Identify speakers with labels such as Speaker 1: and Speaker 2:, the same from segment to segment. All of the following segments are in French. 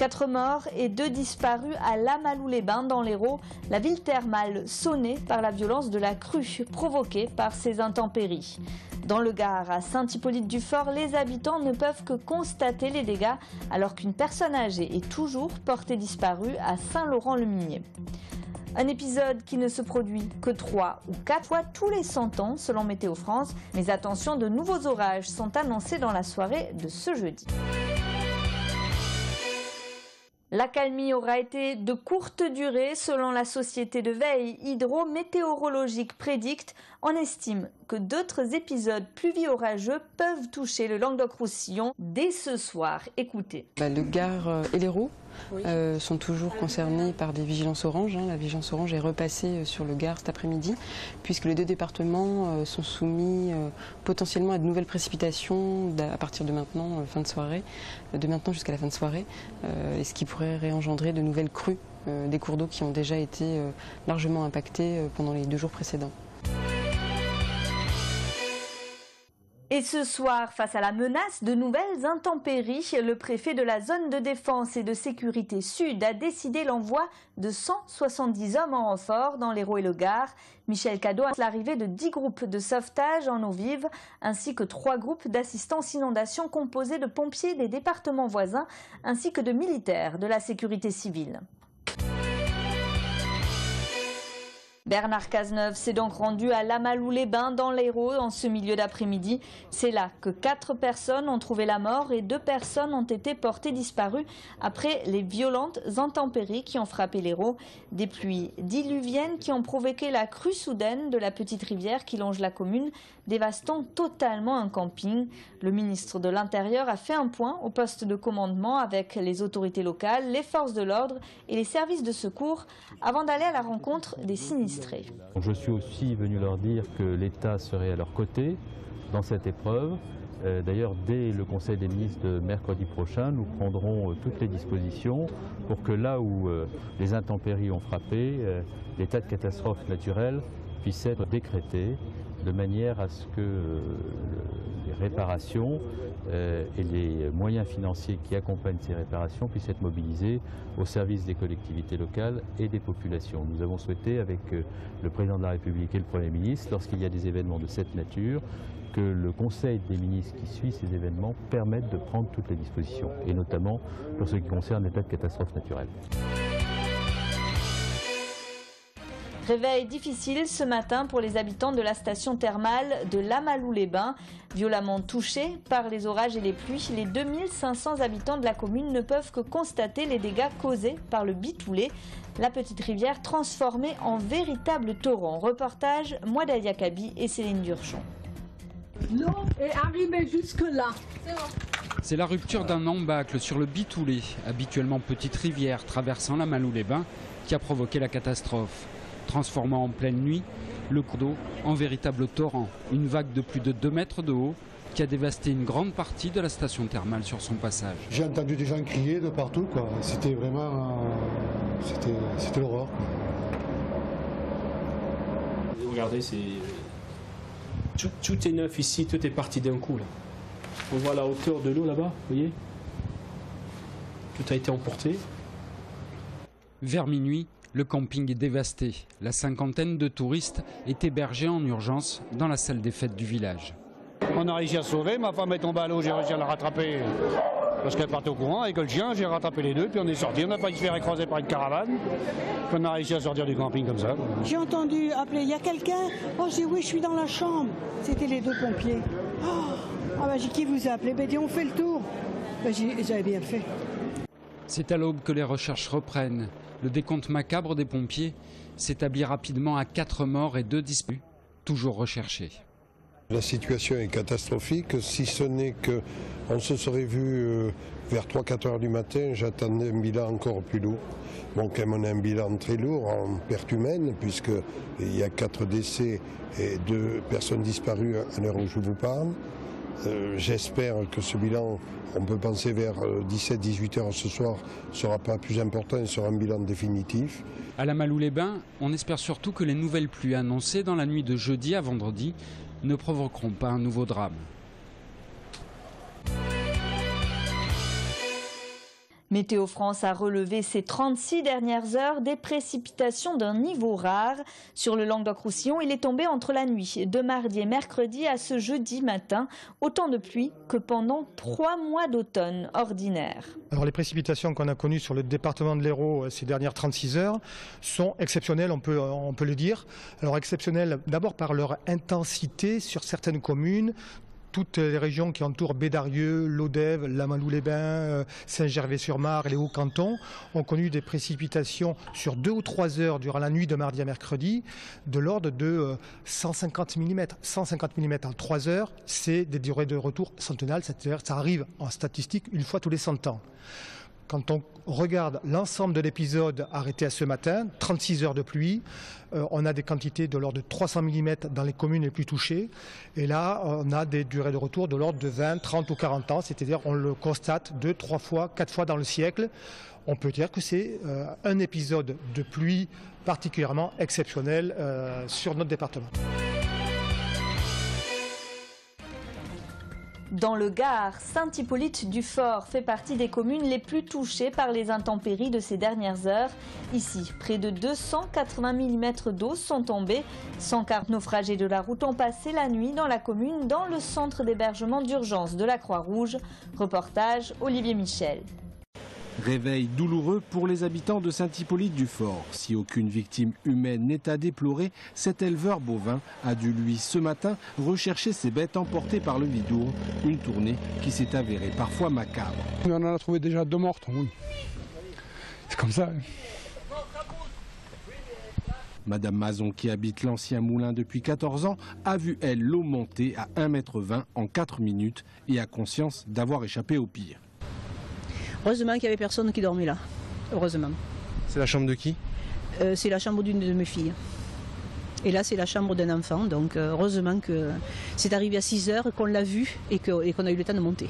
Speaker 1: 4 morts et 2 disparus à Lamalou-les-Bains dans l'Hérault, la ville thermale sonnée par la violence de la crue provoquée par ces intempéries. Dans le Gard, à Saint-Hippolyte-du-Fort, les habitants ne peuvent que constater les dégâts alors qu'une personne âgée est toujours portée disparue à Saint-Laurent-le-Minier. Un épisode qui ne se produit que 3 ou 4 fois tous les 100 ans selon Météo France. Mais attention, de nouveaux orages sont annoncés dans la soirée de ce jeudi. L'accalmie aura été de courte durée selon la société de veille hydrométéorologique Prédicte. On estime que d'autres épisodes pluvieux-orageux peuvent toucher le Languedoc-Roussillon dès ce soir. Écoutez.
Speaker 2: Le Gard et l'Hérault sont toujours concernés par des vigilances oranges. La vigilance orange est repassée sur le Gard cet après-midi, puisque les 2 départements sont soumis potentiellement à de nouvelles précipitations à partir de maintenant, fin de soirée, de maintenant jusqu'à la fin de soirée, et ce qui pourrait réengendrer de nouvelles crues des cours d'eau qui ont déjà été largement impactés pendant les 2 jours précédents.
Speaker 1: Et ce soir, face à la menace de nouvelles intempéries, le préfet de la zone de défense et de sécurité sud a décidé l'envoi de 170 hommes en renfort dans l'Hérault et le Gard. Michel Cadot a l'arrivée de 10 groupes de sauvetage en eau vive, ainsi que 3 groupes d'assistance inondation composés de pompiers des départements voisins, ainsi que de militaires de la sécurité civile. Bernard Cazeneuve s'est donc rendu à Lamalou-les-Bains dans l'Hérault en ce milieu d'après-midi. C'est là que 4 personnes ont trouvé la mort et 2 personnes ont été portées disparues après les violentes intempéries qui ont frappé l'Hérault. Des pluies diluviennes qui ont provoqué la crue soudaine de la petite rivière qui longe la commune, dévastant totalement un camping. Le ministre de l'Intérieur a fait un point au poste de commandement avec les autorités locales, les forces de l'ordre et les services de secours avant d'aller à la rencontre des sinistrés.
Speaker 3: Je suis aussi venu leur dire que l'État serait à leur côté dans cette épreuve. D'ailleurs, dès le Conseil des ministres de mercredi prochain, nous prendrons toutes les dispositions pour que là où les intempéries ont frappé, l'état de catastrophe naturelle puisse être décrété de manière à ce que les réparations et les moyens financiers qui accompagnent ces réparations puissent être mobilisés au service des collectivités locales et des populations. Nous avons souhaité, avec le Président de la République et le Premier ministre, lorsqu'il y a des événements de cette nature, que le Conseil des ministres qui suit ces événements permette de prendre toutes les dispositions, et notamment pour ce qui concerne l'état de catastrophe naturelle.
Speaker 1: Réveil difficile ce matin pour les habitants de la station thermale de Lamalou-les-Bains. Violemment touchés par les orages et les pluies, les 2500 habitants de la commune ne peuvent que constater les dégâts causés par le Bitoulé, la petite rivière transformée en véritable torrent. Reportage Mouadaïa Kabi et Céline Durchon.
Speaker 4: L'eau est arrivée jusque-là.
Speaker 5: C'est la rupture d'un embâcle sur le Bitoulé, habituellement petite rivière traversant Lamalou-les-Bains, qui a provoqué la catastrophe. Transformant en pleine nuit le cours d'eau en véritable torrent, une vague de plus de 2 mètres de haut qui a dévasté une grande partie de la station thermale sur son passage.
Speaker 6: J'ai entendu des gens crier de partout, quoi. C'était vraiment... C'était l'horreur.
Speaker 7: Regardez, tout est neuf ici, tout est parti d'un coup. Là. On voit la hauteur de l'eau là-bas, vous voyez? Tout a été emporté.
Speaker 5: Vers minuit, le camping est dévasté. La cinquantaine de touristes est hébergée en urgence dans la salle des fêtes du village.
Speaker 8: On a réussi à se sauver, ma femme est tombée à l'eau, j'ai réussi à la rattraper parce qu'elle partait au courant avec le chien, j'ai rattrapé les 2, puis on est sorti, on n'a pas failli se faire écraser par une caravane, puis on a réussi à sortir du camping comme ça.
Speaker 9: J'ai entendu appeler, il y a quelqu'un? Oh, j'ai dit oui, je suis dans la chambre. C'était les 2 pompiers. J'ai dit qui vous a appelé? Ben dit on fait le tour. J'avais bien fait.
Speaker 5: C'est à l'aube que les recherches reprennent. Le décompte macabre des pompiers s'établit rapidement à 4 morts et 2 disparus, toujours recherchés.
Speaker 10: La situation est catastrophique, si ce n'est qu'on se serait vu vers 3-4 heures du matin, j'attendais un bilan encore plus lourd. Bon, quand même, on a un bilan très lourd en perte humaine, puisqu'il y a 4 décès et 2 personnes disparues à l'heure où je vous parle. J'espère que ce bilan, on peut penser vers 17-18 heures ce soir, ne sera pas plus important et sera un bilan définitif.
Speaker 5: À Lamalou-les-Bains, on espère surtout que les nouvelles pluies annoncées dans la nuit de jeudi à vendredi ne provoqueront pas un nouveau drame.
Speaker 1: Météo France a relevé ces 36 dernières heures des précipitations d'un niveau rare. Sur le Languedoc-Roussillon, il est tombé entre la nuit de mardi et mercredi à ce jeudi matin, autant de pluie que pendant 3 mois d'automne ordinaire.
Speaker 11: Alors les précipitations qu'on a connues sur le département de l'Hérault ces dernières 36 heures sont exceptionnelles, on peut le dire. Alors exceptionnelles d'abord par leur intensité sur certaines communes. Toutes les régions qui entourent Bédarieux, Lodève, Lamalou-les-Bains, Saint-Gervais-sur-Marne et les Hauts-Cantons ont connu des précipitations sur 2 ou 3 heures durant la nuit de mardi à mercredi de l'ordre de 150 mm. 150 mm en 3 heures, c'est des durées de retour centenales, c'est-à-dire ça arrive en statistique une fois tous les 100 ans. Quand on regarde l'ensemble de l'épisode arrêté à ce matin, 36 heures de pluie, on a des quantités de l'ordre de 300 mm dans les communes les plus touchées. Et là, on a des durées de retour de l'ordre de 20, 30 ou 40 ans, c'est-à-dire on le constate 2, 3 fois, 4 fois dans le siècle. On peut dire que c'est un épisode de pluie particulièrement exceptionnel sur notre département.
Speaker 1: Dans le Gard, Saint-Hippolyte-du-Fort fait partie des communes les plus touchées par les intempéries de ces dernières heures. Ici, près de 280 mm d'eau sont tombés. 140 naufragés de la route ont passé la nuit dans la commune, dans le centre d'hébergement d'urgence de la Croix-Rouge. Reportage Olivier Michel.
Speaker 12: Réveil douloureux pour les habitants de Saint-Hippolyte-du-Fort. Si aucune victime humaine n'est à déplorer, cet éleveur bovin a dû, lui, ce matin, rechercher ses bêtes emportées par le Vidourle. Une tournée qui s'est avérée parfois macabre.
Speaker 13: On en a trouvé déjà 2 mortes, oui. C'est comme ça.
Speaker 12: Madame Mazon, qui habite l'ancien moulin depuis 14 ans, a vu, elle, l'eau monter à 1,20 m en 4 minutes et a conscience d'avoir échappé au pire.
Speaker 14: Heureusement qu'il n'y avait personne qui dormait là. Heureusement.
Speaker 15: C'est la chambre de qui?
Speaker 14: C'est la chambre d'une de mes filles. Et là, c'est la chambre d'un enfant. Donc, heureusement que c'est arrivé à 6 heures, qu'on l'a vu et qu'on a eu le temps de monter.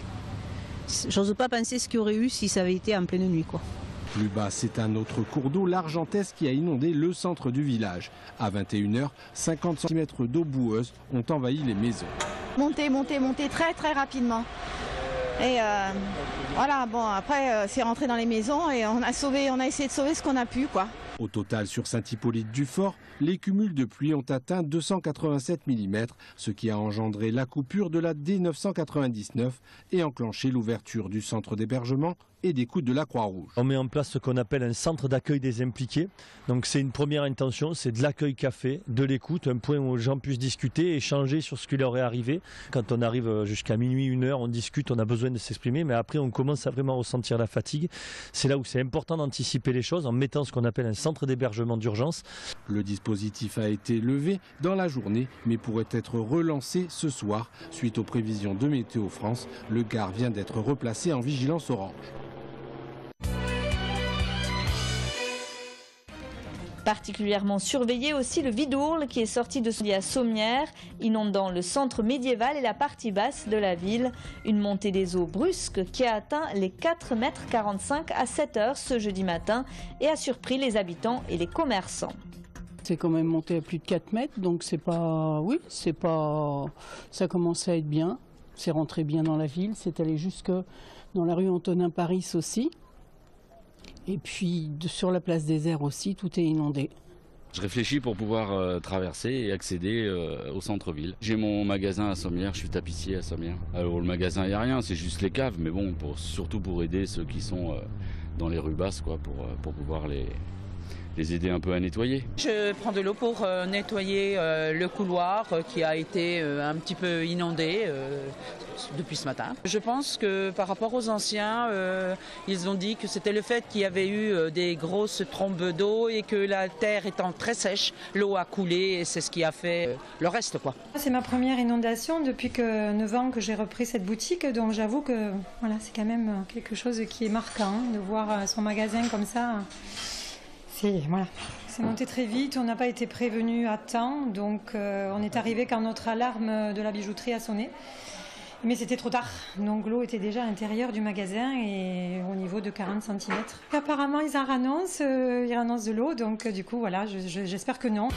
Speaker 14: J'ose pas penser ce qu'il y aurait eu si ça avait été en pleine nuit, quoi.
Speaker 12: Plus bas, c'est un autre cours d'eau, l'Argentès, qui a inondé le centre du village. À 21 h, 50 cm d'eau boueuse ont envahi les maisons.
Speaker 16: Monter très très rapidement. Et voilà, bon, après c'est rentré dans les maisons et on a essayé de sauver ce qu'on a pu, quoi.
Speaker 12: Au total, sur Saint-Hippolyte-du-Fort, les cumuls de pluie ont atteint 287 mm, ce qui a engendré la coupure de la D999 et enclenché l'ouverture du centre d'hébergement et d'écoute de la Croix-Rouge.
Speaker 17: On met en place ce qu'on appelle un centre d'accueil des impliqués. Donc c'est une première intention, c'est de l'accueil café, de l'écoute, un point où les gens puissent discuter, échanger sur ce qui leur est arrivé. Quand on arrive jusqu'à minuit, 1 heure, on discute, on a besoin de s'exprimer, mais après on commence à vraiment ressentir la fatigue. C'est là où c'est important d'anticiper les choses en mettant ce qu'on appelle un centre d'hébergement d'urgence.
Speaker 12: Le dispositif a été levé dans la journée, mais pourrait être relancé ce soir. Suite aux prévisions de Météo France, le Gard vient d'être replacé en vigilance orange.
Speaker 1: Particulièrement surveillé aussi le Vidourle qui est sorti de son lit à Sommières, inondant le centre médiéval et la partie basse de la ville. Une montée des eaux brusque qui a atteint les 4,45 m à 7 h ce jeudi matin et a surpris les habitants et les commerçants.
Speaker 18: C'est quand même monté à plus de 4 mètres, donc c'est pas... Oui, c'est pas... Ça commence à être bien. C'est rentré bien dans la ville, c'est allé jusque dans la rue Antonin Paris aussi. Et puis sur la place des Airs aussi, tout est inondé.
Speaker 19: Je réfléchis pour pouvoir traverser et accéder au centre-ville. J'ai mon magasin à Sommières, je suis tapissier à Sommières. Alors le magasin, il n'y a rien, c'est juste les caves, mais bon, surtout pour aider ceux qui sont dans les rues basses, quoi, pour pouvoir les aider un peu à nettoyer.
Speaker 20: Je prends de l'eau pour nettoyer le couloir qui a été un petit peu inondé depuis ce matin. Je pense que par rapport aux anciens, ils ont dit que c'était le fait qu'il y avait eu des grosses trombes d'eau et que la terre étant très sèche, l'eau a coulé et c'est ce qui a fait le reste, quoi.
Speaker 21: C'est ma première inondation depuis que 9 ans que j'ai repris cette boutique, donc j'avoue que voilà, c'est quand même quelque chose qui est marquant, de voir son magasin comme ça. Voilà. C'est monté très vite, on n'a pas été prévenu à temps, donc on est arrivé quand notre alarme de la bijouterie a sonné. Mais c'était trop tard, donc l'eau était déjà à l'intérieur du magasin et au niveau de 40 cm. Apparemment ils en annoncent de l'eau, donc du coup voilà, j'espère que non.